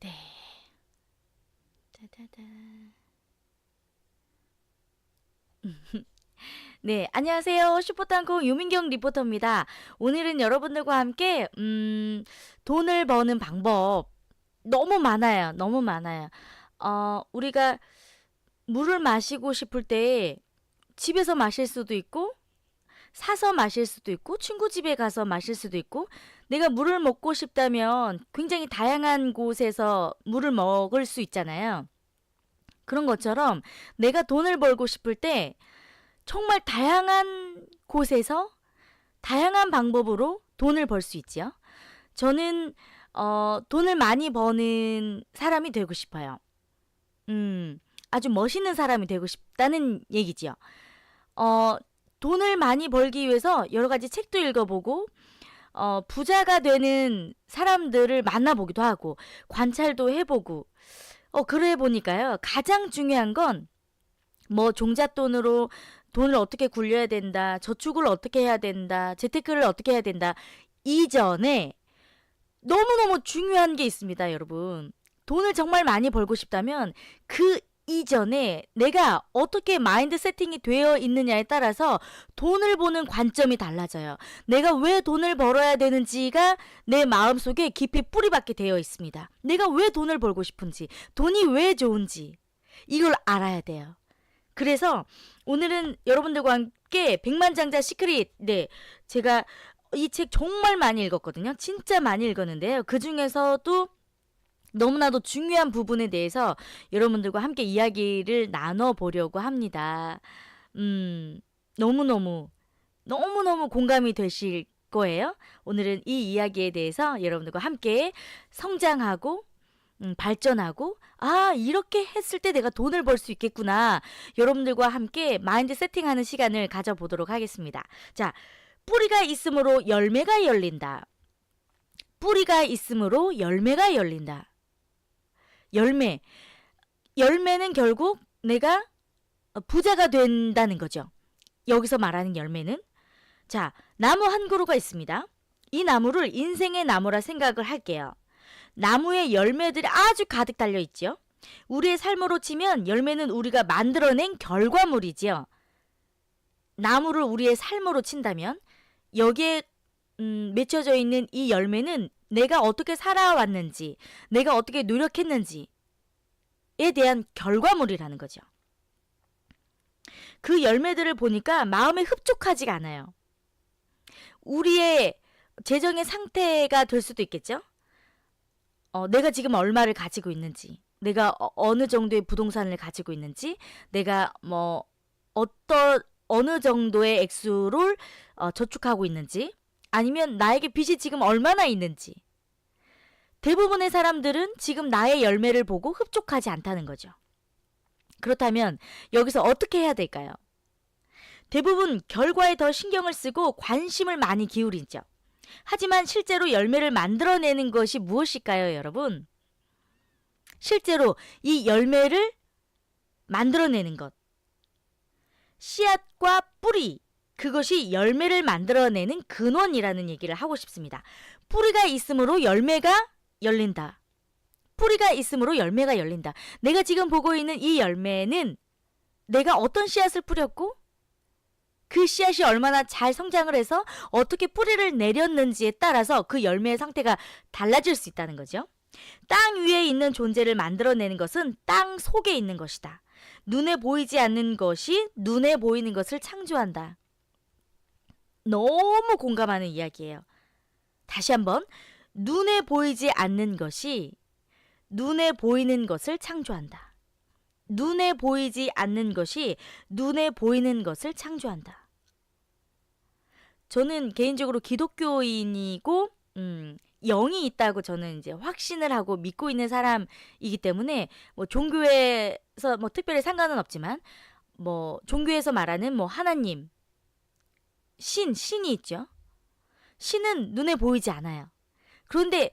네. 따다다. 네, 안녕하세요. 슈퍼땅콩 유민경 리포터입니다. 오늘은 여러분들과 함께 돈을 버는 방법 너무 많아요. 너무 많아요. 우리가 물을 마시고 싶을 때 집에서 마실 수도 있고 사서 마실 수도 있고 친구 집에 가서 마실 수도 있고 내가 물을 먹고 싶다면 굉장히 다양한 곳에서 물을 먹을 수 있잖아요. 그런 것처럼 내가 돈을 벌고 싶을 때 정말 다양한 곳에서 다양한 방법으로 돈을 벌 수 있지요. 저는 돈을 많이 버는 사람이 되고 싶어요. 아주 멋있는 사람이 되고 싶다는 얘기지요. 어, 돈을 많이 벌기 위해서 여러 가지 책도 읽어보고 부자가 되는 사람들을 만나보기도 하고 관찰도 해보고 그래 보니까요. 가장 중요한 건 뭐 종잣돈으로 돈을 어떻게 굴려야 된다, 저축을 어떻게 해야 된다, 재테크를 어떻게 해야 된다. 이전에 너무너무 중요한 게 있습니다, 여러분. 돈을 정말 많이 벌고 싶다면 그 이전에 내가 어떻게 마인드 세팅이 되어 있느냐에 따라서 돈을 보는 관점이 달라져요. 내가 왜 돈을 벌어야 되는지가 내 마음속에 깊이 뿌리박게 되어 있습니다. 내가 왜 돈을 벌고 싶은지, 돈이 왜 좋은지 이걸 알아야 돼요. 그래서 오늘은 여러분들과 함께 백만장자 시크릿, 네, 제가 이 책 정말 많이 읽었거든요. 진짜 많이 읽었는데요. 그 중에서도 너무나도 중요한 부분에 대해서 여러분들과 함께 이야기를 나눠보려고 합니다. 너무너무, 너무너무 공감이 되실 거예요. 오늘은 이 이야기에 대해서 여러분들과 함께 성장하고 발전하고 이렇게 했을 때 내가 돈을 벌 수 있겠구나. 여러분들과 함께 마인드 세팅하는 시간을 가져보도록 하겠습니다. 자, 뿌리가 있으므로 열매가 열린다. 뿌리가 있으므로 열매가 열린다. 열매는 결국 내가 부자가 된다는 거죠. 여기서 말하는 열매는 자, 나무 한 그루가 있습니다. 이 나무를 인생의 나무라 생각을 할게요. 나무에 열매들이 아주 가득 달려 있죠. 우리의 삶으로 치면 열매는 우리가 만들어낸 결과물이지요. 나무를 우리의 삶으로 친다면 여기에 맺혀져 있는 이 열매는 내가 어떻게 살아왔는지, 내가 어떻게 노력했는지에 대한 결과물이라는 거죠. 그 열매들을 보니까 마음에 흡족하지가 않아요. 우리의 재정의 상태가 될 수도 있겠죠. 내가 지금 얼마를 가지고 있는지, 내가 어느 정도의 부동산을 가지고 있는지, 내가 뭐 어느 정도의 액수를 저축하고 있는지, 아니면 나에게 빚이 지금 얼마나 있는지. 대부분의 사람들은 지금 나의 열매를 보고 흡족하지 않다는 거죠. 그렇다면 여기서 어떻게 해야 될까요? 대부분 결과에 더 신경을 쓰고 관심을 많이 기울이죠. 하지만 실제로 열매를 만들어내는 것이 무엇일까요, 여러분? 실제로 이 열매를 만들어내는 것. 씨앗과 뿌리. 그것이 열매를 만들어내는 근원이라는 얘기를 하고 싶습니다. 뿌리가 있으므로 열매가 열린다. 뿌리가 있으므로 열매가 열린다. 내가 지금 보고 있는 이 열매는 내가 어떤 씨앗을 뿌렸고 그 씨앗이 얼마나 잘 성장을 해서 어떻게 뿌리를 내렸는지에 따라서 그 열매의 상태가 달라질 수 있다는 거죠. 땅 위에 있는 존재를 만들어내는 것은 땅 속에 있는 것이다. 눈에 보이지 않는 것이 눈에 보이는 것을 창조한다. 너무 공감하는 이야기예요. 다시 한번 눈에 보이지 않는 것이 눈에 보이는 것을 창조한다. 눈에 보이지 않는 것이 눈에 보이는 것을 창조한다. 저는 개인적으로 기독교인이고 영이 있다고 저는 이제 확신을 하고 믿고 있는 사람이기 때문에 뭐 종교에서 뭐 특별히 상관은 없지만 뭐 종교에서 말하는 뭐 하나님, 신이 있죠. 신은 눈에 보이지 않아요. 그런데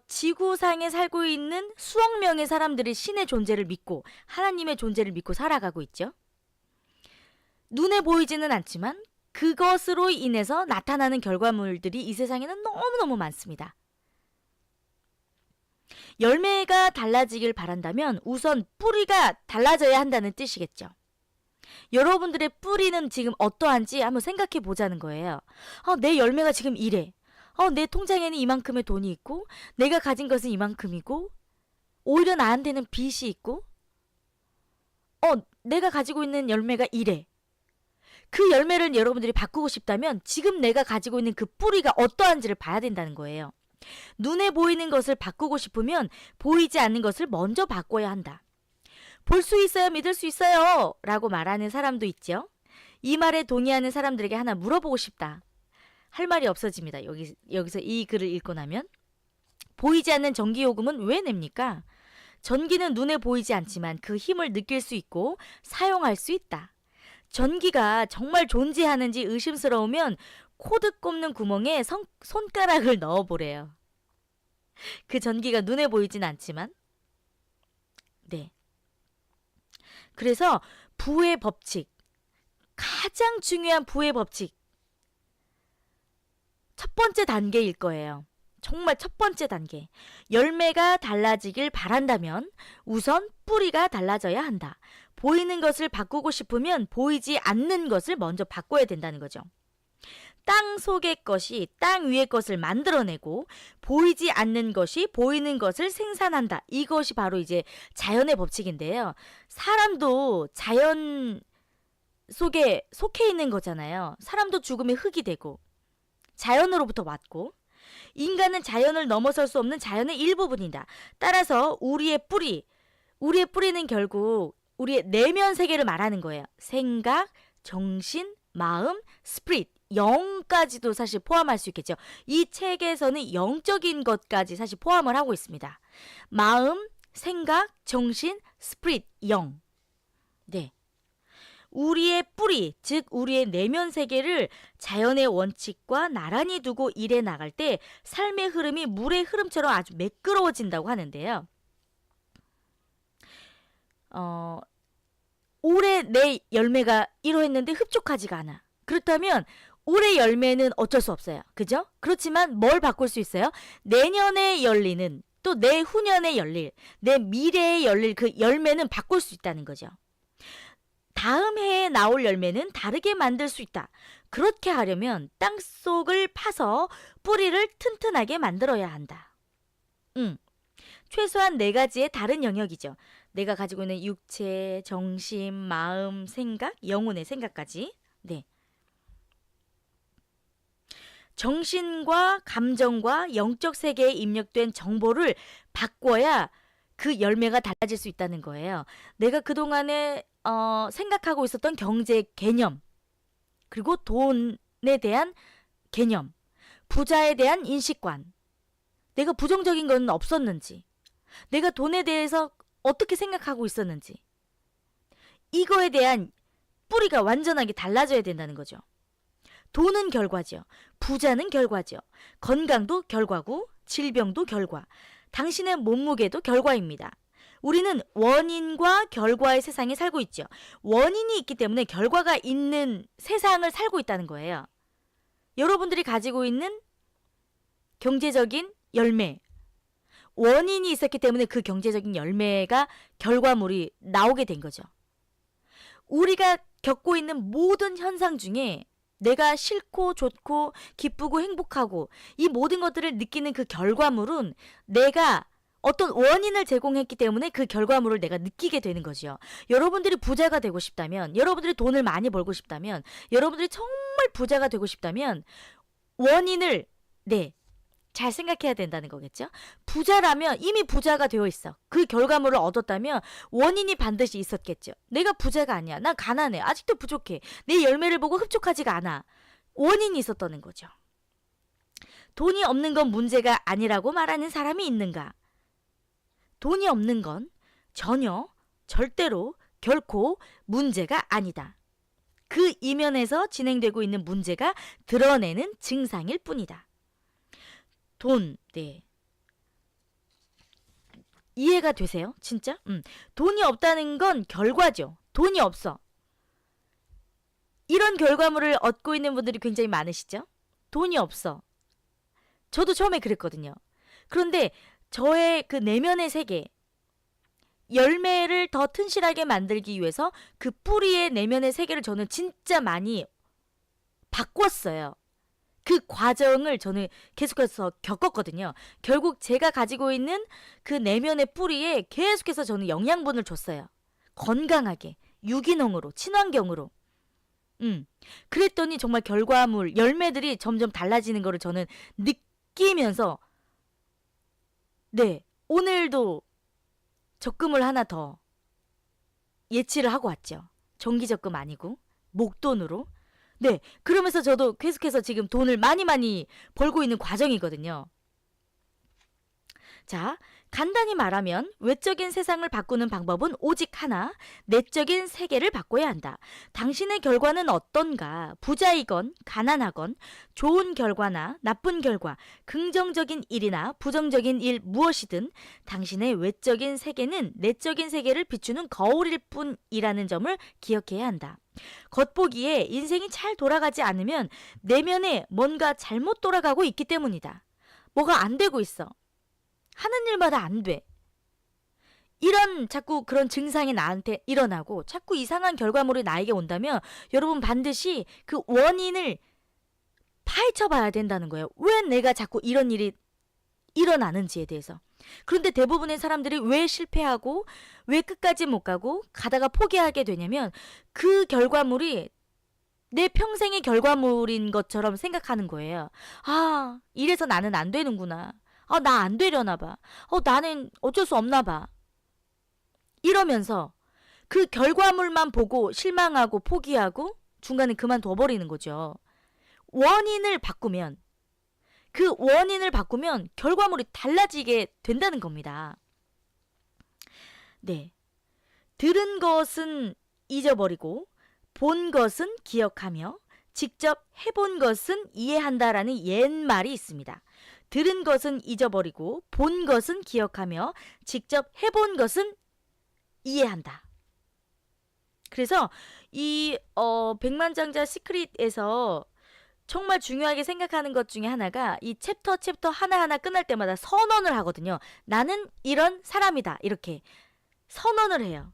지구상에 살고 있는 수억 명의 사람들이 신의 존재를 믿고 하나님의 존재를 믿고 살아가고 있죠. 눈에 보이지는 않지만 그것으로 인해서 나타나는 결과물들이 이 세상에는 너무너무 많습니다. 열매가 달라지길 바란다면 우선 뿌리가 달라져야 한다는 뜻이겠죠. 여러분들의 뿌리는 지금 어떠한지 한번 생각해 보자는 거예요. 내 열매가 지금 이래. 내 통장에는 이만큼의 돈이 있고 내가 가진 것은 이만큼이고 오히려 나한테는 빚이 있고 내가 가지고 있는 열매가 이래. 그 열매를 여러분들이 바꾸고 싶다면 지금 내가 가지고 있는 그 뿌리가 어떠한지를 봐야 된다는 거예요. 눈에 보이는 것을 바꾸고 싶으면 보이지 않는 것을 먼저 바꿔야 한다. 볼 수 있어야 믿을 수 있어요 라고 말하는 사람도 있죠. 이 말에 동의하는 사람들에게 하나 물어보고 싶다. 할 말이 없어집니다. 여기서 이 글을 읽고 나면. 보이지 않는 전기요금은 왜 냅니까? 전기는 눈에 보이지 않지만 그 힘을 느낄 수 있고 사용할 수 있다. 전기가 정말 존재하는지 의심스러우면 코드 꼽는 구멍에 손가락을 넣어보래요. 그 전기가 눈에 보이진 않지만. 네. 그래서 부의 법칙, 가장 중요한 부의 법칙, 첫 번째 단계일 거예요. 정말 첫 번째 단계. 열매가 달라지길 바란다면 우선 뿌리가 달라져야 한다. 보이는 것을 바꾸고 싶으면 보이지 않는 것을 먼저 바꿔야 된다는 거죠. 땅 속의 것이 땅 위의 것을 만들어내고 보이지 않는 것이 보이는 것을 생산한다. 이것이 바로 이제 자연의 법칙인데요. 사람도 자연 속에 속해 있는 거잖아요. 사람도 죽음의 흙이 되고 자연으로부터 왔고 인간은 자연을 넘어설 수 없는 자연의 일부분이다. 따라서 우리의 뿌리는 결국 우리의 내면 세계를 말하는 거예요. 생각, 정신, 마음, 스피릿, 영까지도 사실 포함할 수 있겠죠. 이 책에서는 영적인 것까지 사실 포함을 하고 있습니다. 마음, 생각, 정신, 스피릿, 영. 네. 우리의 뿌리, 즉 우리의 내면 세계를 자연의 원칙과 나란히 두고 일해 나갈 때 삶의 흐름이 물의 흐름처럼 아주 매끄러워진다고 하는데요. 올해 내 열매가 이러했는데 흡족하지가 않아. 그렇다면 올해 열매는 어쩔 수 없어요. 그죠? 그렇지만 뭘 바꿀 수 있어요? 내년에 열리는, 또 내후년에 열릴, 내 미래에 열릴 그 열매는 바꿀 수 있다는 거죠. 다음 해에 나올 열매는 다르게 만들 수 있다. 그렇게 하려면 땅속을 파서 뿌리를 튼튼하게 만들어야 한다. 최소한 4가지의 다른 영역이죠. 내가 가지고 있는 육체, 정신, 마음, 생각, 영혼의 생각까지. 네. 정신과 감정과 영적 세계에 입력된 정보를 바꿔야 그 열매가 달라질 수 있다는 거예요. 내가 그동안에 생각하고 있었던 경제 개념, 그리고 돈에 대한 개념, 부자에 대한 인식관, 내가 부정적인 건 없었는지, 내가 돈에 대해서 어떻게 생각하고 있었는지, 이거에 대한 뿌리가 완전하게 달라져야 된다는 거죠. 돈은 결과죠. 부자는 결과죠. 건강도 결과고 질병도 결과, 당신의 몸무게도 결과입니다. 우리는 원인과 결과의 세상에 살고 있죠. 원인이 있기 때문에 결과가 있는 세상을 살고 있다는 거예요. 여러분들이 가지고 있는 경제적인 열매, 원인이 있었기 때문에 그 경제적인 열매가 결과물이 나오게 된 거죠. 우리가 겪고 있는 모든 현상 중에 내가 싫고 좋고 기쁘고 행복하고 이 모든 것들을 느끼는 그 결과물은 내가 어떤 원인을 제공했기 때문에 그 결과물을 내가 느끼게 되는 거죠. 여러분들이 부자가 되고 싶다면, 여러분들이 돈을 많이 벌고 싶다면, 여러분들이 정말 부자가 되고 싶다면 원인을 잘 생각해야 된다는 거겠죠. 부자라면 이미 부자가 되어 있어. 그 결과물을 얻었다면 원인이 반드시 있었겠죠. 내가 부자가 아니야. 나 가난해. 아직도 부족해. 내 열매를 보고 흡족하지가 않아. 원인이 있었다는 거죠. 돈이 없는 건 문제가 아니라고 말하는 사람이 있는가? 돈이 없는 건 전혀, 절대로, 결코 문제가 아니다. 그 이면에서 진행되고 있는 문제가 드러내는 증상일 뿐이다. 돈, 이해가 되세요? 진짜? 돈이 없다는 건 결과죠. 돈이 없어. 이런 결과물을 얻고 있는 분들이 굉장히 많으시죠? 돈이 없어. 저도 처음에 그랬거든요. 그런데 저의 그 내면의 세계, 열매를 더 튼실하게 만들기 위해서 그 뿌리의 내면의 세계를 저는 진짜 많이 바꿨어요. 그 과정을 저는 계속해서 겪었거든요. 결국 제가 가지고 있는 그 내면의 뿌리에 계속해서 저는 영양분을 줬어요. 건강하게, 유기농으로, 친환경으로. 그랬더니 정말 결과물, 열매들이 점점 달라지는 거를 저는 느끼면서, 네, 오늘도 적금을 하나 더 예치를 하고 왔죠. 정기적금 아니고 목돈으로. 네, 그러면서 저도 계속해서 지금 돈을 많이 벌고 있는 과정이거든요. 자, 간단히 말하면 외적인 세상을 바꾸는 방법은 오직 하나, 내적인 세계를 바꿔야 한다. 당신의 결과는 어떤가? 부자이건 가난하건 좋은 결과나 나쁜 결과, 긍정적인 일이나 부정적인 일 무엇이든 당신의 외적인 세계는 내적인 세계를 비추는 거울일 뿐이라는 점을 기억해야 한다. 겉보기에 인생이 잘 돌아가지 않으면 내면에 뭔가 잘못 돌아가고 있기 때문이다. 뭐가 안 되고 있어. 하는 일마다 안 돼. 이런 자꾸 그런 증상이 나한테 일어나고 자꾸 이상한 결과물이 나에게 온다면 여러분 반드시 그 원인을 파헤쳐 봐야 된다는 거예요. 왜 내가 자꾸 이런 일이 일어나는지에 대해서. 그런데 대부분의 사람들이 왜 실패하고 왜 끝까지 못 가고 가다가 포기하게 되냐면 그 결과물이 내 평생의 결과물인 것처럼 생각하는 거예요. 아, 이래서 나는 안 되는구나. 나 안 되려나 봐. 나는 어쩔 수 없나 봐. 이러면서 그 결과물만 보고 실망하고 포기하고 중간에 그만둬버리는 거죠. 원인을 바꾸면 결과물이 달라지게 된다는 겁니다. 네. 들은 것은 잊어버리고 본 것은 기억하며 직접 해본 것은 이해한다라는 옛말이 있습니다. 들은 것은 잊어버리고 본 것은 기억하며 직접 해본 것은 이해한다. 그래서 이 백만장자 시크릿에서 정말 중요하게 생각하는 것 중에 하나가 이 챕터 하나하나 끝날 때마다 선언을 하거든요. 나는 이런 사람이다. 이렇게 선언을 해요.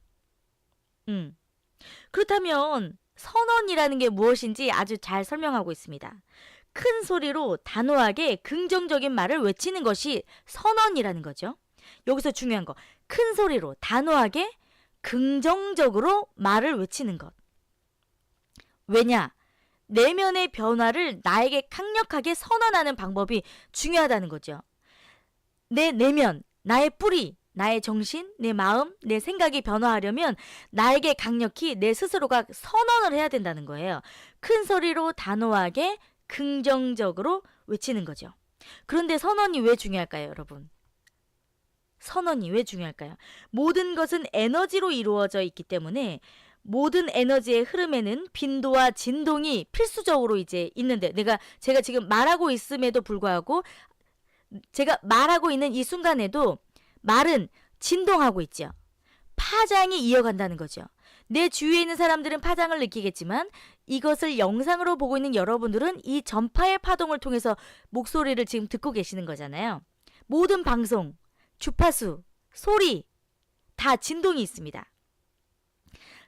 그렇다면 선언이라는 게 무엇인지 아주 잘 설명하고 있습니다. 큰 소리로 단호하게 긍정적인 말을 외치는 것이 선언이라는 거죠. 여기서 중요한 거, 큰 소리로 단호하게 긍정적으로 말을 외치는 것. 왜냐? 내면의 변화를 나에게 강력하게 선언하는 방법이 중요하다는 거죠. 내 내면, 나의 뿌리, 나의 정신, 내 마음, 내 생각이 변화하려면 나에게 강력히 내 스스로가 선언을 해야 된다는 거예요. 큰 소리로 단호하게 긍정적으로 외치는 거죠. 그런데 선언이 왜 중요할까요, 여러분? 선언이 왜 중요할까요? 모든 것은 에너지로 이루어져 있기 때문에 모든 에너지의 흐름에는 빈도와 진동이 필수적으로 이제 있는데 제가 지금 말하고 있음에도 불구하고 제가 말하고 있는 이 순간에도 말은 진동하고 있죠. 파장이 이어간다는 거죠. 내 주위에 있는 사람들은 파장을 느끼겠지만 이것을 영상으로 보고 있는 여러분들은 이 전파의 파동을 통해서 목소리를 지금 듣고 계시는 거잖아요. 모든 방송, 주파수, 소리 다 진동이 있습니다.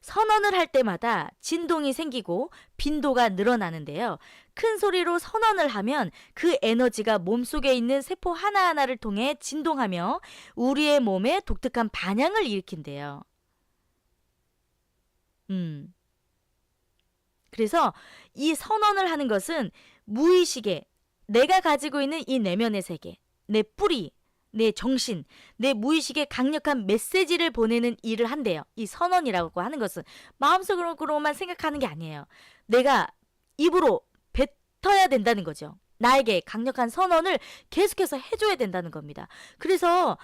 선언을 할 때마다 진동이 생기고 빈도가 늘어나는데요. 큰 소리로 선언을 하면 그 에너지가 몸속에 있는 세포 하나하나를 통해 진동하며 우리의 몸에 독특한 반향을 일으킨대요. 그래서 이 선언을 하는 것은 무의식에 내가 가지고 있는 이 내면의 세계, 내 뿌리, 내 정신, 내 무의식에 강력한 메시지를 보내는 일을 한대요. 이 선언이라고 하는 것은 마음속으로만 생각하는 게 아니에요. 내가 입으로 뱉어야 된다는 거죠. 나에게 강력한 선언을 계속해서 해줘야 된다는 겁니다. 그래서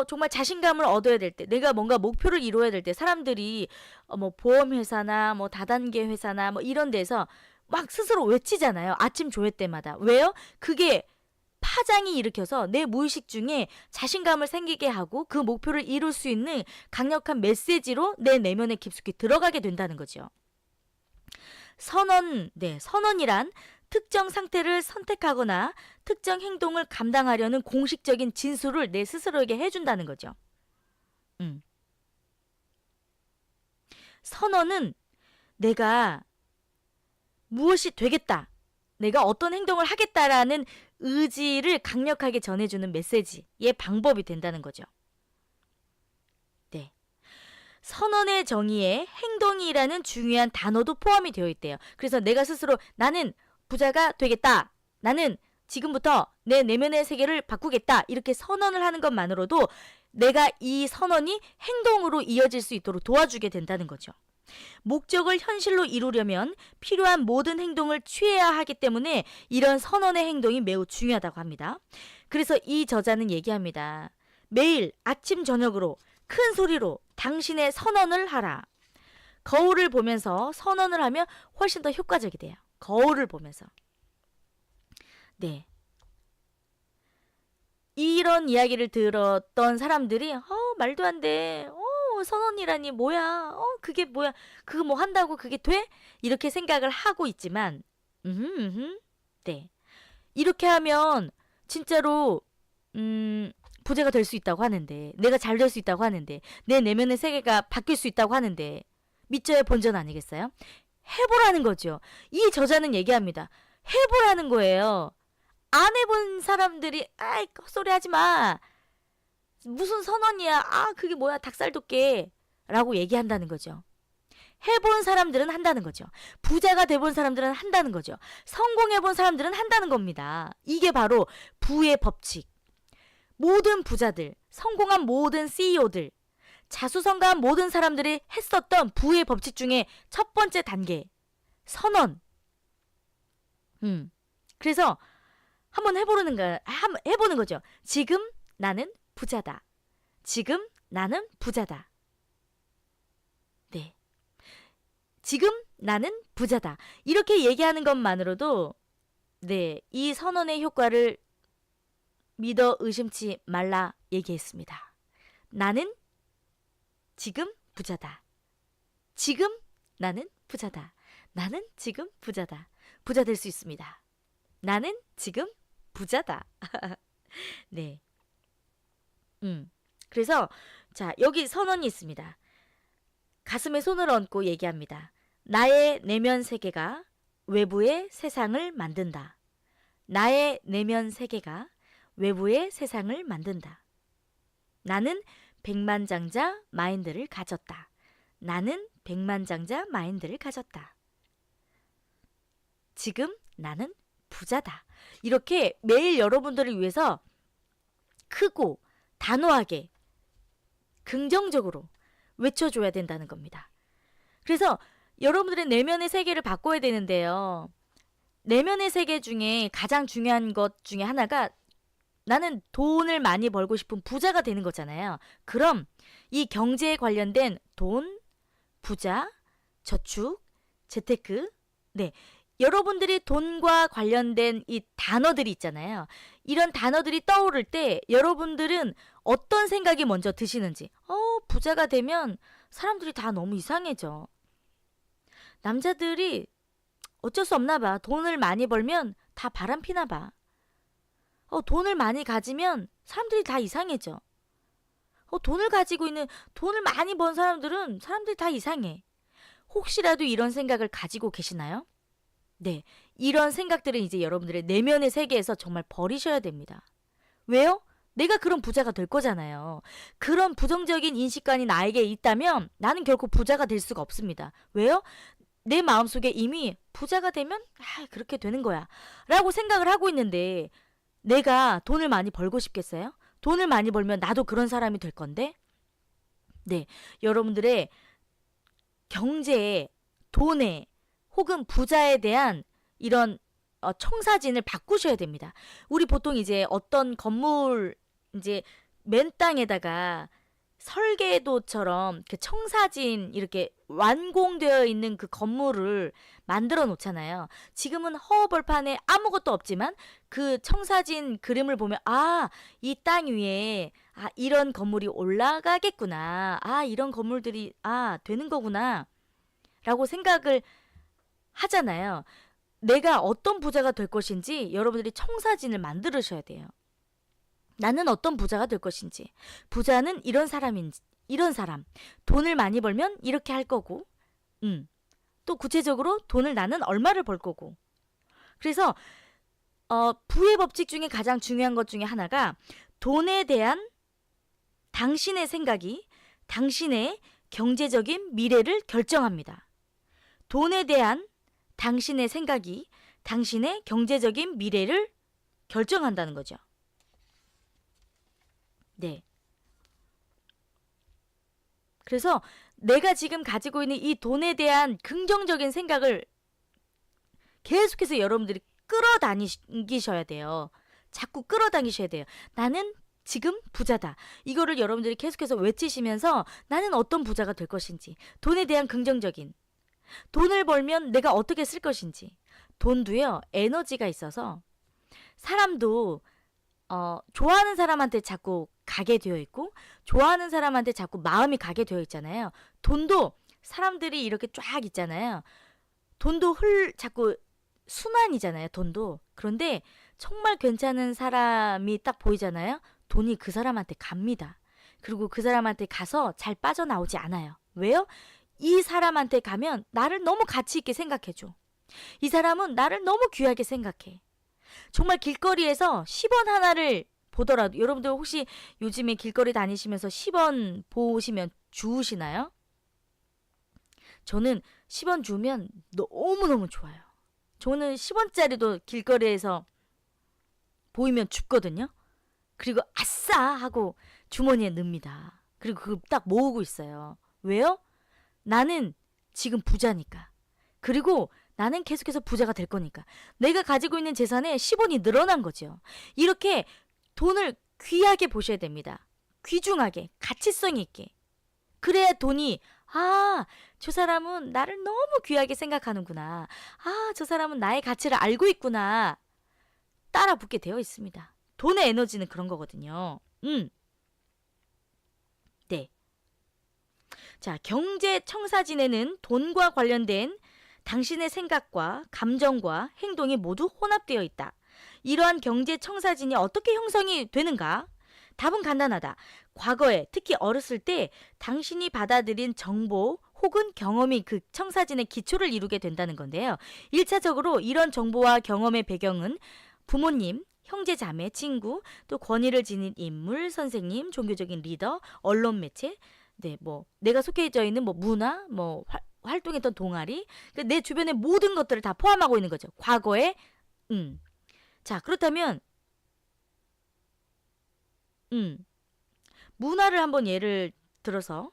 정말 자신감을 얻어야 될 때, 내가 뭔가 목표를 이루어야 될 때 사람들이 뭐 보험회사나 뭐 다단계 회사나 뭐 이런 데서 막 스스로 외치잖아요. 아침 조회 때마다. 왜요? 그게 파장이 일으켜서 내 무의식 중에 자신감을 생기게 하고 그 목표를 이룰 수 있는 강력한 메시지로 내 내면에 깊숙이 들어가게 된다는 거죠. 선언이란 특정 상태를 선택하거나 특정 행동을 감당하려는 공식적인 진술을 내 스스로에게 해준다는 거죠. 음. 선언은 내가 무엇이 되겠다, 내가 어떤 행동을 하겠다라는 의지를 강력하게 전해주는 메시지의 방법이 된다는 거죠. 네. 선언의 정의에 행동이라는 중요한 단어도 포함이 되어 있대요. 그래서 내가 스스로 나는 부자가 되겠다, 나는 지금부터 내 내면의 세계를 바꾸겠다, 이렇게 선언을 하는 것만으로도 내가 이 선언이 행동으로 이어질 수 있도록 도와주게 된다는 거죠. 목적을 현실로 이루려면 필요한 모든 행동을 취해야 하기 때문에 이런 선언의 행동이 매우 중요하다고 합니다. 그래서 이 저자는 얘기합니다. 매일 아침 저녁으로 큰 소리로 당신의 선언을 하라. 거울을 보면서 선언을 하면 훨씬 더 효과적이 돼요. 거울을 보면서. 네. 이런 이야기를 들었던 사람들이 말도 안 돼. 선언이라니 뭐야. 그게 뭐야. 그거 뭐 한다고 그게 돼? 이렇게 생각을 하고 있지만 네. 이렇게 하면 진짜로 부자가 될 수 있다고 하는데, 내가 잘 될 수 있다고 하는데, 내 내면의 세계가 바뀔 수 있다고 하는데 믿져야 본전 아니겠어요? 해보라는 거죠. 이 저자는 얘기합니다. 해보라는 거예요. 안 해본 사람들이 아이 헛소리 하지 마, 무슨 선언이야, 그게 뭐야, 닭살 돋게 라고 얘기한다는 거죠. 해본 사람들은 한다는 거죠. 부자가 돼본 사람들은 한다는 거죠. 성공해본 사람들은 한다는 겁니다. 이게 바로 부의 법칙. 모든 부자들, 성공한 모든 CEO들, 자수성가한 모든 사람들이 했었던 부의 법칙 중에 첫 번째 단계, 선언. 그래서 한번 해보는 거죠. 지금 나는 부자다. 지금 나는 부자다. 네. 지금 나는 부자다. 이렇게 얘기하는 것만으로도 네, 이 선언의 효과를 믿어 의심치 말라 얘기했습니다. 나는 지금 부자다. 지금 나는 부자다. 나는 지금 부자다. 부자 될 수 있습니다. 나는 지금 부자다. 네. 그래서 자, 여기 선언이 있습니다. 가슴에 손을 얹고 얘기합니다. 나의 내면 세계가 외부의 세상을 만든다. 나의 내면 세계가 외부의 세상을 만든다. 나는 백만장자 마인드를 가졌다. 나는 백만장자 마인드를 가졌다. 지금 나는 부자다. 이렇게 매일 여러분들을 위해서 크고 단호하게 긍정적으로 외쳐줘야 된다는 겁니다. 그래서 여러분들의 내면의 세계를 바꿔야 되는데요. 내면의 세계 중에 가장 중요한 것 중에 하나가 나는 돈을 많이 벌고 싶은 부자가 되는 거잖아요. 그럼 이 경제에 관련된 돈, 부자, 저축, 재테크, 네, 여러분들이 돈과 관련된 이 단어들이 있잖아요. 이런 단어들이 떠오를 때 여러분들은 어떤 생각이 먼저 드시는지. 부자가 되면 사람들이 다 너무 이상해져. 남자들이 어쩔 수 없나 봐. 돈을 많이 벌면 다 바람피나 봐. 돈을 많이 가지면 사람들이 다 이상해져. 돈을 가지고 있는, 돈을 많이 번 사람들이 다 이상해. 혹시라도 이런 생각을 가지고 계시나요? 네, 이런 생각들은 이제 여러분들의 내면의 세계에서 정말 버리셔야 됩니다. 왜요? 내가 그런 부자가 될 거잖아요. 그런 부정적인 인식관이 나에게 있다면 나는 결코 부자가 될 수가 없습니다. 왜요? 내 마음속에 이미 부자가 되면 그렇게 되는 거야 라고 생각을 하고 있는데, 내가 돈을 많이 벌고 싶겠어요? 돈을 많이 벌면 나도 그런 사람이 될 건데. 네, 여러분들의 경제에, 돈에, 혹은 부자에 대한 이런 청사진을 바꾸셔야 됩니다. 우리 보통 이제 어떤 건물 이제 맨 땅에다가 설계도처럼 그 청사진 이렇게 완공되어 있는 그 건물을 만들어 놓잖아요. 지금은 허허벌판에 아무것도 없지만 그 청사진 그림을 보면 이 땅 위에 이런 건물이 올라가겠구나. 이런 건물들이 되는 거구나 라고 생각을 하잖아요. 내가 어떤 부자가 될 것인지 여러분들이 청사진을 만들으셔야 돼요. 나는 어떤 부자가 될 것인지. 부자는 이런 사람인지, 이런 사람. 돈을 많이 벌면 이렇게 할 거고, 또 구체적으로 돈을 나는 얼마를 벌 거고. 그래서 부의 법칙 중에 가장 중요한 것 중에 하나가 돈에 대한 당신의 생각이 당신의 경제적인 미래를 결정합니다. 돈에 대한 당신의 생각이 당신의 경제적인 미래를 결정한다는 거죠. 네. 그래서 내가 지금 가지고 있는 이 돈에 대한 긍정적인 생각을 계속해서 여러분들이 끌어당기셔야 돼요. 자꾸 끌어당기셔야 돼요. 나는 지금 부자다. 이거를 여러분들이 계속해서 외치시면서 나는 어떤 부자가 될 것인지, 돈에 대한 긍정적인, 돈을 벌면 내가 어떻게 쓸 것인지. 돈도요, 에너지가 있어서 사람도 좋아하는 사람한테 자꾸 가게 되어 있고 좋아하는 사람한테 자꾸 마음이 가게 되어 있잖아요. 돈도 사람들이 이렇게 쫙 있잖아요. 돈도 자꾸 순환이잖아요. 돈도. 그런데 정말 괜찮은 사람이 딱 보이잖아요. 돈이 그 사람한테 갑니다. 그리고 그 사람한테 가서 잘 빠져나오지 않아요. 왜요? 이 사람한테 가면 나를 너무 가치 있게 생각해줘. 이 사람은 나를 너무 귀하게 생각해. 정말 길거리에서 10원 하나를 보더라도, 여러분들 혹시 요즘에 길거리 다니시면서 10원 보시면 주우시나요? 저는 10원 주면 너무너무 좋아요. 저는 10원짜리도 길거리에서 보이면 줍거든요. 그리고 아싸 하고 주머니에 넣습니다. 그리고 그거 딱 모으고 있어요. 왜요? 나는 지금 부자니까. 그리고 나는 계속해서 부자가 될 거니까. 내가 가지고 있는 재산에 10원이 늘어난 거죠. 이렇게 돈을 귀하게 보셔야 됩니다. 귀중하게, 가치성 있게. 그래야 돈이, 저 사람은 나를 너무 귀하게 생각하는구나. 저 사람은 나의 가치를 알고 있구나. 따라 붙게 되어 있습니다. 돈의 에너지는 그런 거거든요. 네. 자, 경제 청사진에는 돈과 관련된 당신의 생각과 감정과 행동이 모두 혼합되어 있다. 이러한 경제 청사진이 어떻게 형성이 되는가? 답은 간단하다. 과거에, 특히 어렸을 때 당신이 받아들인 정보 혹은 경험이 그 청사진의 기초를 이루게 된다는 건데요. 1차적으로 이런 정보와 경험의 배경은 부모님, 형제, 자매, 친구, 또 권위를 지닌 인물, 선생님, 종교적인 리더, 언론 매체, 내가 속해져 있는 문화, 활동했던 동아리, 내 주변의 모든 것들을 다 포함하고 있는 거죠. 과거에. 자, 그렇다면 문화를 한번 예를 들어서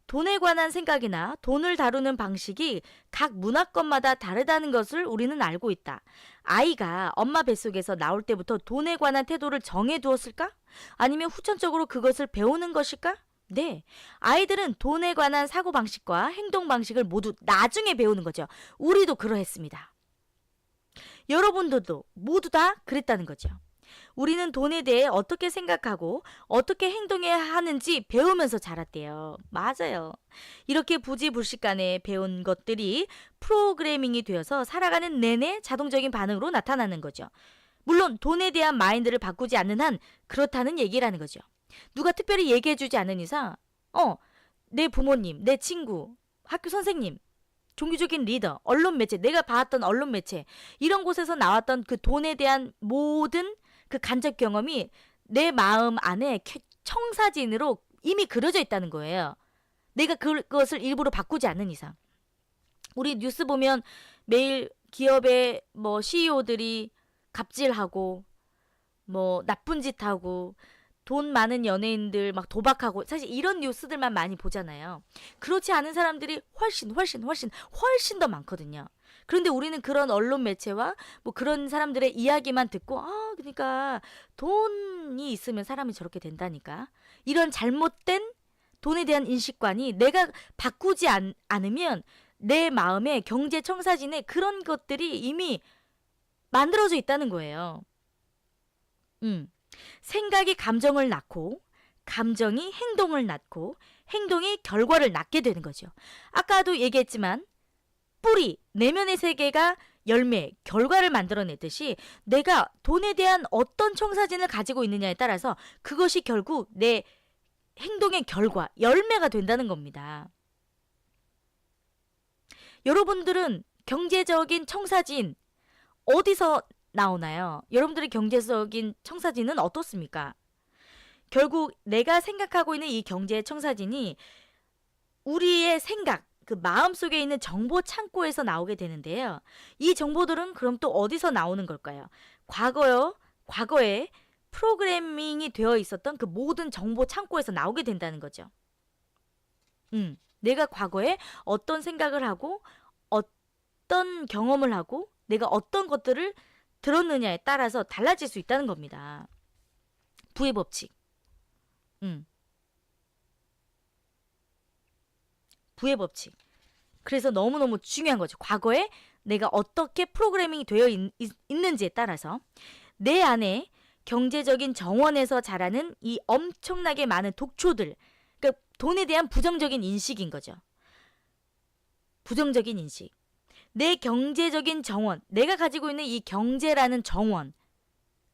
돈에 관한 생각이나 돈을 다루는 방식이 각 문화권마다 다르다는 것을 우리는 알고 있다. 아이가 엄마 뱃속에서 나올 때부터 돈에 관한 태도를 정해두었을까? 아니면 후천적으로 그것을 배우는 것일까? 네. 아이들은 돈에 관한 사고방식과 행동방식을 모두 나중에 배우는 거죠. 우리도 그러했습니다. 여러분들도 모두 다 그랬다는 거죠. 우리는 돈에 대해 어떻게 생각하고 어떻게 행동해야 하는지 배우면서 자랐대요. 맞아요. 이렇게 부지불식간에 배운 것들이 프로그래밍이 되어서 살아가는 내내 자동적인 반응으로 나타나는 거죠. 물론 돈에 대한 마인드를 바꾸지 않는 한 그렇다는 얘기라는 거죠. 누가 특별히 얘기해주지 않은 이상 내 부모님, 내 친구, 학교 선생님, 종교적인 리더, 언론 매체, 내가 봤던 언론 매체, 이런 곳에서 나왔던 그 돈에 대한 모든 그 간접 경험이 내 마음 안에 청사진으로 이미 그려져 있다는 거예요. 내가 그것을 일부러 바꾸지 않는 이상. 우리 뉴스 보면 매일 기업의 CEO들이 갑질하고 나쁜 짓 하고 돈 많은 연예인들 막 도박하고, 사실 이런 뉴스들만 많이 보잖아요. 그렇지 않은 사람들이 훨씬 더 많거든요. 그런데 우리는 그런 언론 매체와 그런 사람들의 이야기만 듣고 그러니까 돈이 있으면 사람이 저렇게 된다니까. 이런 잘못된 돈에 대한 인식관이 내가 바꾸지 않으면 내 마음에 경제 청사진에 그런 것들이 이미 만들어져 있다는 거예요. 생각이 감정을 낳고 감정이 행동을 낳고 행동이 결과를 낳게 되는 거죠. 아까도 얘기했지만 뿌리, 내면의 세계가 열매, 결과를 만들어내듯이 내가 돈에 대한 어떤 청사진을 가지고 있느냐에 따라서 그것이 결국 내 행동의 결과, 열매가 된다는 겁니다. 여러분들은 경제적인 청사진 어디서 나오나요? 여러분들의 경제적인 청사진은 어떻습니까? 결국 내가 생각하고 있는 이 경제의 청사진이 우리의 생각, 그 마음속에 있는 정보 창고에서 나오게 되는데요. 이 정보들은 그럼 또 어디서 나오는 걸까요? 과거에 프로그래밍이 되어 있었던 그 모든 정보 창고에서 나오게 된다는 거죠. 내가 과거에 어떤 생각을 하고 어떤 경험을 하고 내가 어떤 것들을 들었느냐에 따라서 달라질 수 있다는 겁니다. 부의 법칙. 부의 법칙. 그래서 너무너무 중요한 거죠. 과거에 내가 어떻게 프로그래밍이 되어 있는지에 따라서 내 안에 경제적인 정원에서 자라는 이 엄청나게 많은 독초들, 그러니까 돈에 대한 부정적인 인식인 거죠. 부정적인 인식. 내 경제적인 정원, 내가 가지고 있는 이 경제라는 정원,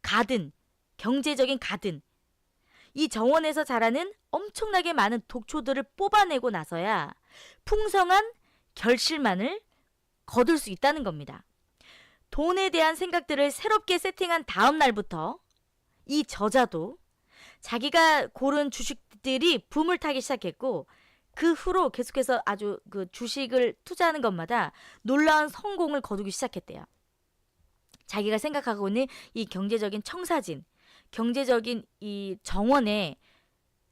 가든, 경제적인 가든, 이 정원에서 자라는 엄청나게 많은 독초들을 뽑아내고 나서야 풍성한 결실만을 거둘 수 있다는 겁니다. 돈에 대한 생각들을 새롭게 세팅한 다음 날부터 이 저자도 자기가 고른 주식들이 붐을 타기 시작했고 그 후로 계속해서 아주 그 주식을 투자하는 것마다 놀라운 성공을 거두기 시작했대요. 자기가 생각하고 있는 이 경제적인 청사진, 경제적인 이 정원에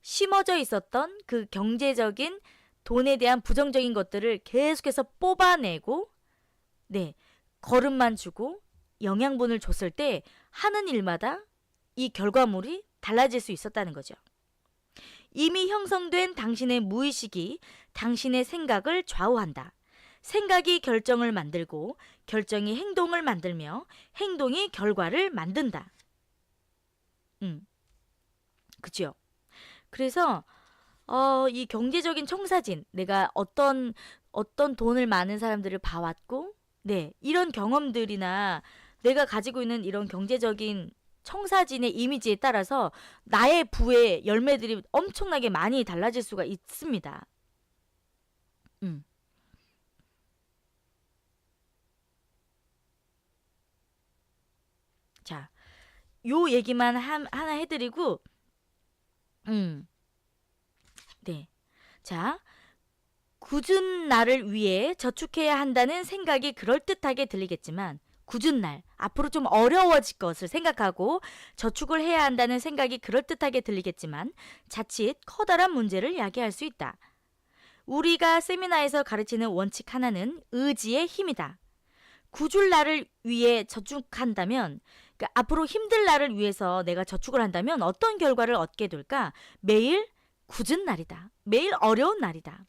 심어져 있었던 그 경제적인 돈에 대한 부정적인 것들을 계속해서 뽑아내고 걸음만 주고 영양분을 줬을 때 하는 일마다 이 결과물이 달라질 수 있었다는 거죠. 이미 형성된 당신의 무의식이 당신의 생각을 좌우한다. 생각이 결정을 만들고 결정이 행동을 만들며 행동이 결과를 만든다. 그죠? 그래서 이 경제적인 청사진, 내가 어떤 돈을 많은 사람들을 봐왔고, 이런 경험들이나 내가 가지고 있는 이런 경제적인 청사진의 이미지에 따라서 나의 부의 열매들이 엄청나게 많이 달라질 수가 있습니다. 자, 요 얘기만 하나 해드리고, 자, 굳은 날을 위해 저축해야 한다는 생각이 그럴듯하게 들리겠지만 굳은 날, 앞으로 좀 어려워질 것을 생각하고 저축을 해야 한다는 생각이 그럴듯하게 들리겠지만 자칫 커다란 문제를 야기할 수 있다. 우리가 세미나에서 가르치는 원칙 하나는 의지의 힘이다. 굳을 날을 위해 저축한다면, 그러니까 앞으로 힘들 날을 위해서 내가 저축을 한다면 어떤 결과를 얻게 될까? 매일 굳은 날이다. 매일 어려운 날이다.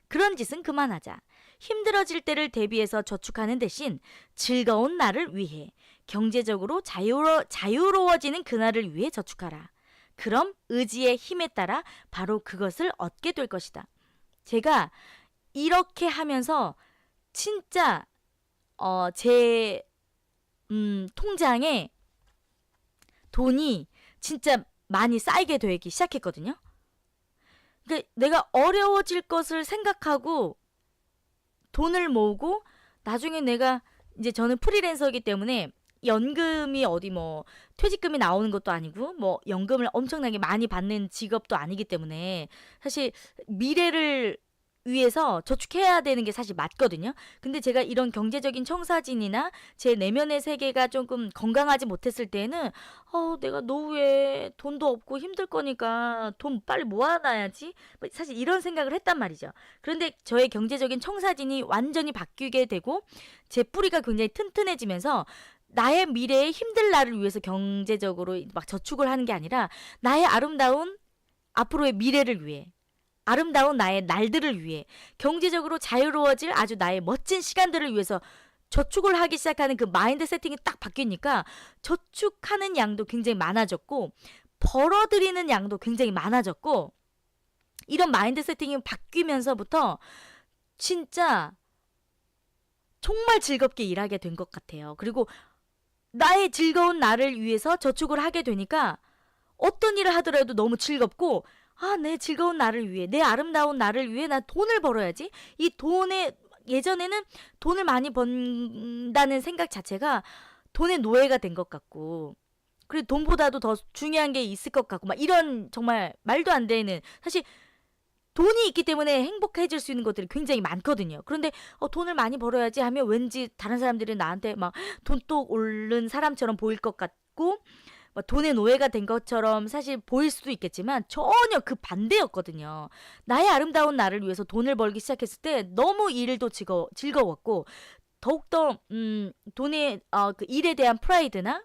그런 짓은 그만하자. 힘들어질 때를 대비해서 저축하는 대신 즐거운 날을 위해, 경제적으로 자유로워지는 그날을 위해 저축하라. 그럼 의지의 힘에 따라 바로 그것을 얻게 될 것이다. 제가 이렇게 하면서 진짜 제 통장에 돈이 진짜 많이 쌓이게 되기 시작했거든요. 그러니까 내가 어려워질 것을 생각하고 돈을 모으고 나중에 내가 이제 저는 프리랜서이기 때문에 연금이 어디 뭐 퇴직금이 나오는 것도 아니고 뭐 연금을 엄청나게 많이 받는 직업도 아니기 때문에 사실 미래를 위해서 저축해야 되는 게 사실 맞거든요. 근데 제가 이런 경제적인 청사진이나 제 내면의 세계가 조금 건강하지 못했을 때는 내가 노후에 돈도 없고 힘들 거니까 돈 빨리 모아놔야지. 사실 이런 생각을 했단 말이죠. 그런데 저의 경제적인 청사진이 완전히 바뀌게 되고 제 뿌리가 굉장히 튼튼해지면서 나의 미래의 힘들 날을 위해서 경제적으로 막 저축을 하는 게 아니라 나의 아름다운 앞으로의 미래를 위해, 아름다운 나의 날들을 위해, 경제적으로 자유로워질 아주 나의 멋진 시간들을 위해서 저축을 하기 시작하는 그 마인드 세팅이 딱 바뀌니까 저축하는 양도 굉장히 많아졌고 벌어들이는 양도 굉장히 많아졌고, 이런 마인드 세팅이 바뀌면서부터 진짜 정말 즐겁게 일하게 된 것 같아요. 그리고 나의 즐거운 나를 위해서 저축을 하게 되니까 어떤 일을 하더라도 너무 즐겁고, 아, 내 즐거운 나를 위해, 내 아름다운 나를 위해 나 돈을 벌어야지. 이 돈에, 예전에는 돈을 많이 번다는 생각 자체가 돈의 노예가 된 것 같고, 그리고 돈보다도 더 중요한 게 있을 것 같고, 막 이런 정말 말도 안 되는, 사실 돈이 있기 때문에 행복해질 수 있는 것들이 굉장히 많거든요. 그런데 돈을 많이 벌어야지 하면 왠지 다른 사람들이 나한테 막 돈독 오른 사람처럼 보일 것 같고, 막 돈의 노예가 된 것처럼 사실 보일 수도 있겠지만 전혀 그 반대였거든요. 나의 아름다운 나를 위해서 돈을 벌기 시작했을 때 너무 일도 즐거웠고, 더욱더 돈의 그 일에 대한 프라이드나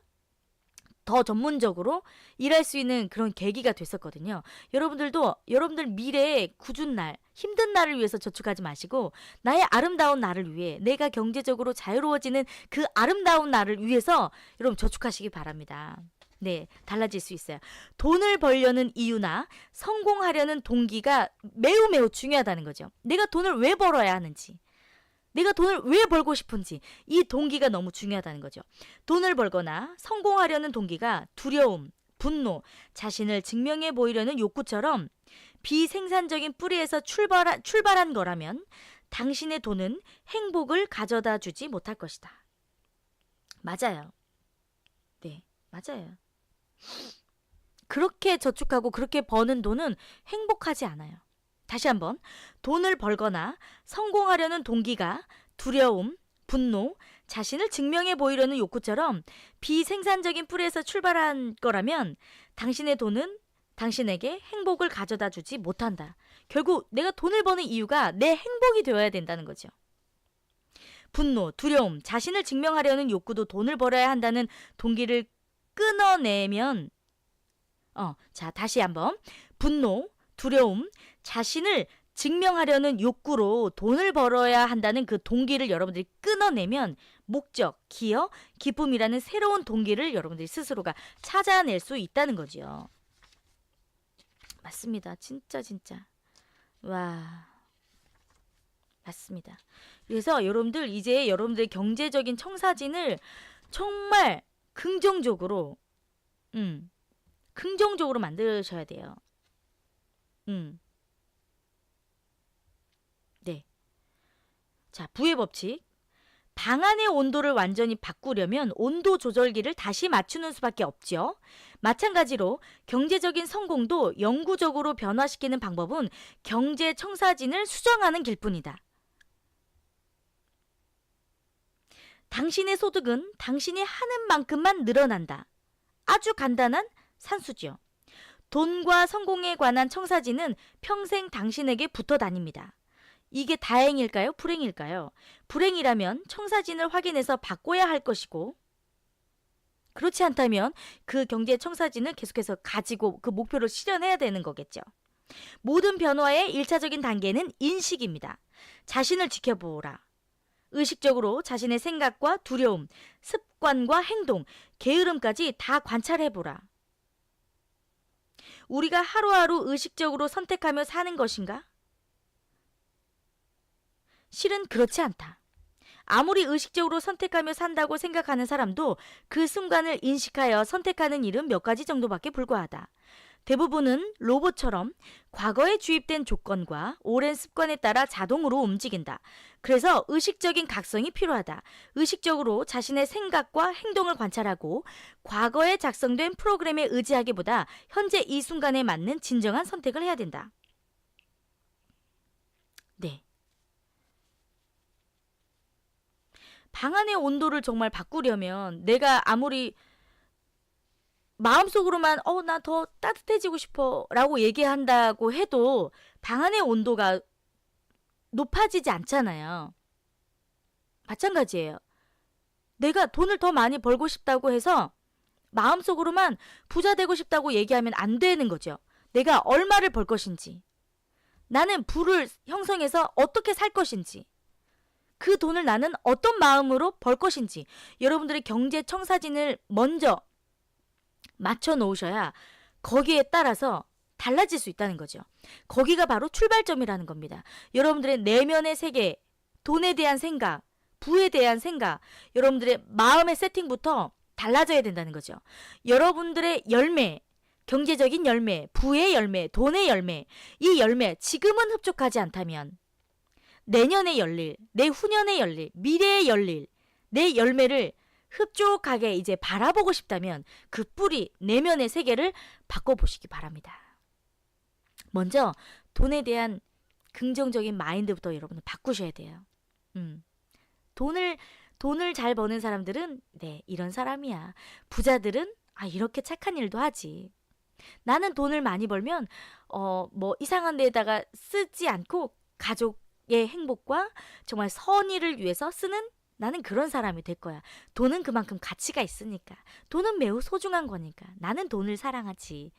더 전문적으로 일할 수 있는 그런 계기가 됐었거든요. 여러분들도 여러분들 미래의 굳은 날, 힘든 날을 위해서 저축하지 마시고 나의 아름다운 나를 위해, 내가 경제적으로 자유로워지는 그 아름다운 나를 위해서 여러분 저축하시기 바랍니다. 네, 달라질 수 있어요. 돈을 벌려는 이유나 성공하려는 동기가 매우 매우 중요하다는 거죠. 내가 돈을 왜 벌어야 하는지, 내가 돈을 왜 벌고 싶은지, 이 동기가 너무 중요하다는 거죠. 돈을 벌거나 성공하려는 동기가 두려움, 분노, 자신을 증명해 보이려는 욕구처럼 비생산적인 뿌리에서 출발한 거라면 당신의 돈은 행복을 가져다 주지 못할 것이다. 맞아요. 네, 맞아요. 그렇게 저축하고 그렇게 버는 돈은 행복하지 않아요. 다시 한번, 돈을 벌거나 성공하려는 동기가 두려움, 분노, 자신을 증명해 보이려는 욕구처럼 비생산적인 뿌리에서 출발한 거라면 당신의 돈은 당신에게 행복을 가져다 주지 못한다. 결국 내가 돈을 버는 이유가 내 행복이 되어야 된다는 거죠. 분노, 두려움, 자신을 증명하려는 욕구도 돈을 벌어야 한다는 동기를 끊어내면, 자, 다시 한번, 분노, 두려움, 자신을 증명하려는 욕구로 돈을 벌어야 한다는 그 동기를 여러분들이 끊어내면 목적, 기여, 기쁨이라는 새로운 동기를 여러분들이 스스로가 찾아낼 수 있다는 거죠. 맞습니다. 진짜. 와, 맞습니다. 그래서 여러분들 이제 여러분들의 경제적인 청사진을 정말 긍정적으로 만드셔야 돼요. 네. 자, 부의 법칙. 방 안의 온도를 완전히 바꾸려면 온도 조절기를 다시 맞추는 수밖에 없죠. 마찬가지로 경제적인 성공도 영구적으로 변화시키는 방법은 경제 청사진을 수정하는 길뿐이다. 당신의 소득은 당신이 하는 만큼만 늘어난다. 아주 간단한 산수죠. 돈과 성공에 관한 청사진은 평생 당신에게 붙어 다닙니다. 이게 다행일까요? 불행일까요? 불행이라면 청사진을 확인해서 바꿔야 할 것이고, 그렇지 않다면 그 경제 청사진을 계속해서 가지고 그 목표를 실현해야 되는 거겠죠. 모든 변화의 1차적인 단계는 인식입니다. 자신을 지켜보라. 의식적으로 자신의 생각과 두려움, 습관과 행동, 게으름까지 다 관찰해보라. 우리가 하루하루 의식적으로 선택하며 사는 것인가? 실은 그렇지 않다. 아무리 의식적으로 선택하며 산다고 생각하는 사람도 그 순간을 인식하여 선택하는 일은 몇 가지 정도밖에 불과하다. 대부분은 로봇처럼 과거에 주입된 조건과 오랜 습관에 따라 자동으로 움직인다. 그래서 의식적인 각성이 필요하다. 의식적으로 자신의 생각과 행동을 관찰하고 과거에 작성된 프로그램에 의지하기보다 현재 이 순간에 맞는 진정한 선택을 해야 된다. 네. 방 안의 온도를 정말 바꾸려면 내가 아무리 마음속으로만 나 더 따뜻해지고 싶어 라고 얘기한다고 해도 방 안의 온도가 높아지지 않잖아요. 마찬가지예요. 내가 돈을 더 많이 벌고 싶다고 해서 마음속으로만 부자 되고 싶다고 얘기하면 안 되는 거죠. 내가 얼마를 벌 것인지, 나는 부를 형성해서 어떻게 살 것인지, 그 돈을 나는 어떤 마음으로 벌 것인지 여러분들의 경제 청사진을 먼저 맞춰 놓으셔야 거기에 따라서 달라질 수 있다는 거죠. 거기가 바로 출발점이라는 겁니다. 여러분들의 내면의 세계, 돈에 대한 생각, 부에 대한 생각, 여러분들의 마음의 세팅부터 달라져야 된다는 거죠. 여러분들의 열매, 경제적인 열매, 부의 열매, 돈의 열매, 이 열매 지금은 흡족하지 않다면 내년에 열릴, 내후년에 열릴, 미래에 열릴 내 열매를 흡족하게 이제 바라보고 싶다면 그 뿌리, 내면의 세계를 바꿔보시기 바랍니다. 먼저 돈에 대한 긍정적인 마인드부터 여러분은 바꾸셔야 돼요. 돈을 잘 버는 사람들은 네, 이런 사람이야. 부자들은 이렇게 착한 일도 하지. 나는 돈을 많이 벌면 뭐 이상한 데에다가 쓰지 않고 가족의 행복과 정말 선의를 위해서 쓰는 나는 그런 사람이 될 거야. 돈은 그만큼 가치가 있으니까. 돈은 매우 소중한 거니까. 나는 돈을 사랑하지.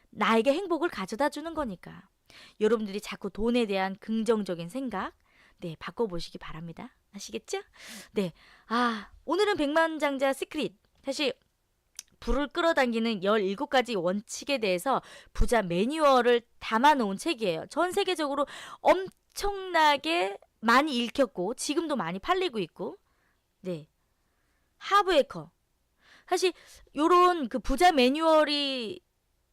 나에게 행복을 가져다 주는 거니까. 여러분들이 자꾸 돈에 대한 긍정적인 생각 네, 바꿔보시기 바랍니다. 아시겠죠? 네. 오늘은 백만장자 시크릿. 사실 부를 끌어당기는 17가지 원칙에 대해서 부자 매뉴얼을 담아놓은 책이에요. 전 세계적으로 엄청나게 많이 읽혔고 지금도 많이 팔리고 있고 네. 하브에커. 사실 요런 그 부자 매뉴얼이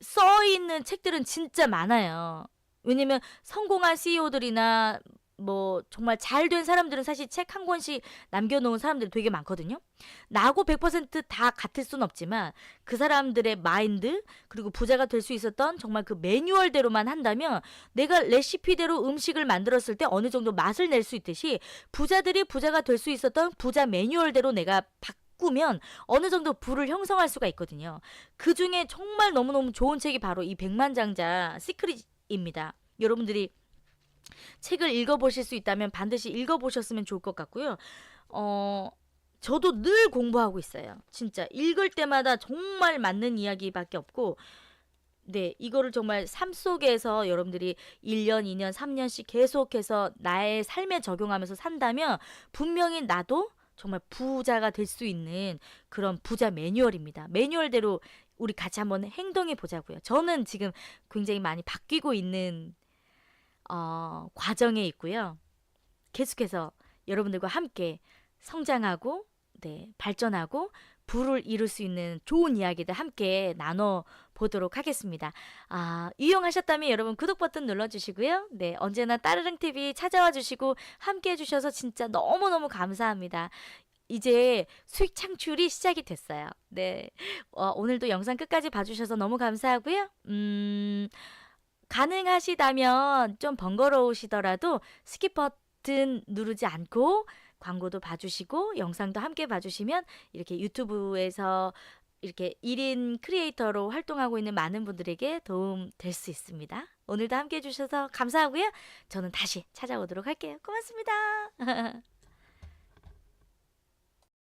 써 있는 책들은 진짜 많아요. 왜냐면 성공한 CEO들이나 뭐 정말 잘 된 사람들은 사실 책 한 권씩 남겨놓은 사람들이 되게 많거든요. 나하고 100%다 같을 순 없지만 그 사람들의 마인드 그리고 부자가 될 수 있었던 정말 그 매뉴얼대로만 한다면 내가 레시피대로 음식을 만들었을 때 어느 정도 맛을 낼 수 있듯이 부자들이 부자가 될 수 있었던 부자 매뉴얼대로 내가 바꾸면 어느 정도 부를 형성할 수가 있거든요. 그 중에 정말 너무너무 좋은 책이 바로 이 백만장자 시크릿입니다. 여러분들이 책을 읽어보실 수 있다면 반드시 읽어보셨으면 좋을 것 같고요. 저도 늘 공부하고 있어요. 진짜 읽을 때마다 정말 맞는 이야기밖에 없고 네, 이거를 정말 삶 속에서 여러분들이 1년, 2년, 3년씩 계속해서 나의 삶에 적용하면서 산다면 분명히 나도 정말 부자가 될 수 있는 그런 부자 매뉴얼입니다. 매뉴얼대로 우리 같이 한번 행동해 보자고요. 저는 지금 굉장히 많이 바뀌고 있는 과정에 있고요. 계속해서 여러분들과 함께 성장하고 네, 발전하고 부를 이룰 수 있는 좋은 이야기들 함께 나눠보도록 하겠습니다. 유용하셨다면 여러분 구독 버튼 눌러주시고요. 네, 언제나 따르릉TV 찾아와 주시고 함께 해주셔서 진짜 너무너무 감사합니다. 이제 수익 창출이 시작이 됐어요. 네, 오늘도 영상 끝까지 봐주셔서 너무 감사하고요. 가능하시다면 좀 번거로우시더라도 스킵 버튼 누르지 않고 광고도 봐주시고 영상도 함께 봐주시면 이렇게 유튜브에서 이렇게 1인 크리에이터로 활동하고 있는 많은 분들에게 도움 될 수 있습니다. 오늘도 함께 해주셔서 감사하고요. 저는 다시 찾아오도록 할게요. 고맙습니다.